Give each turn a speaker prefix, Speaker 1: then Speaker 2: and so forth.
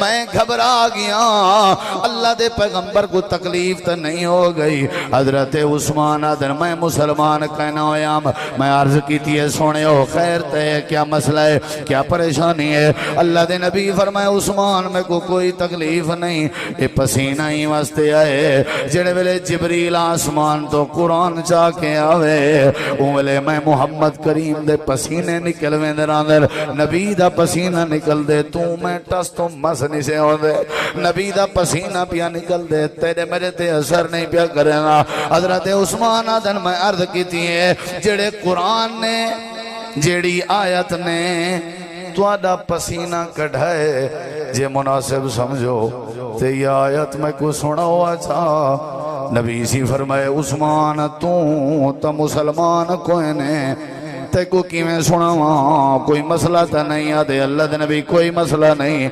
Speaker 1: میں گھبرا گیا، اللہ دے پیغمبر کو تکلیف تو نہیں ہو گئی۔ حضرت عثمان آدھر میں مسلمان کہنا ہویا، میں عرض کی تھی سونے ہو خیر تے کیا مسئلہ ہے، کیا پریشانی ہے؟ اللہ دے نبی فرمائے عثمان میں کو کوئی تکلیف نہیں، یہ پسینہ ہی واسطے آئے جڑے ویلے جبریل آسمان تو قرآن چاہ کے آوے ویلے میں محمد کریم دے پسینے نکلویں در اندر نبی دا پسینہ نکل دے، تو میں ٹس تو مس نہیں سے ہو دے، نبی دا پسینہ پیا نکل دے، تیرے میرے تے اثر نہیں پیا کرنا۔ حضرت عثمان آدھن میں عرض کی تھی ہے جڑے قرآن نے جیڑی آیت نے توڑا پسینہ کڑھائے جے مناسب سمجھو تے یہ آیت میں کو سنا ہوا چاہ، نبی سی فرمائے عثمان تو مسلمان کوئی نے تے کو کی میں سنا ہوا، کوئی مسئلہ تا نہیں آدھے اللہ دے نبی کوئی مسئلہ نہیں۔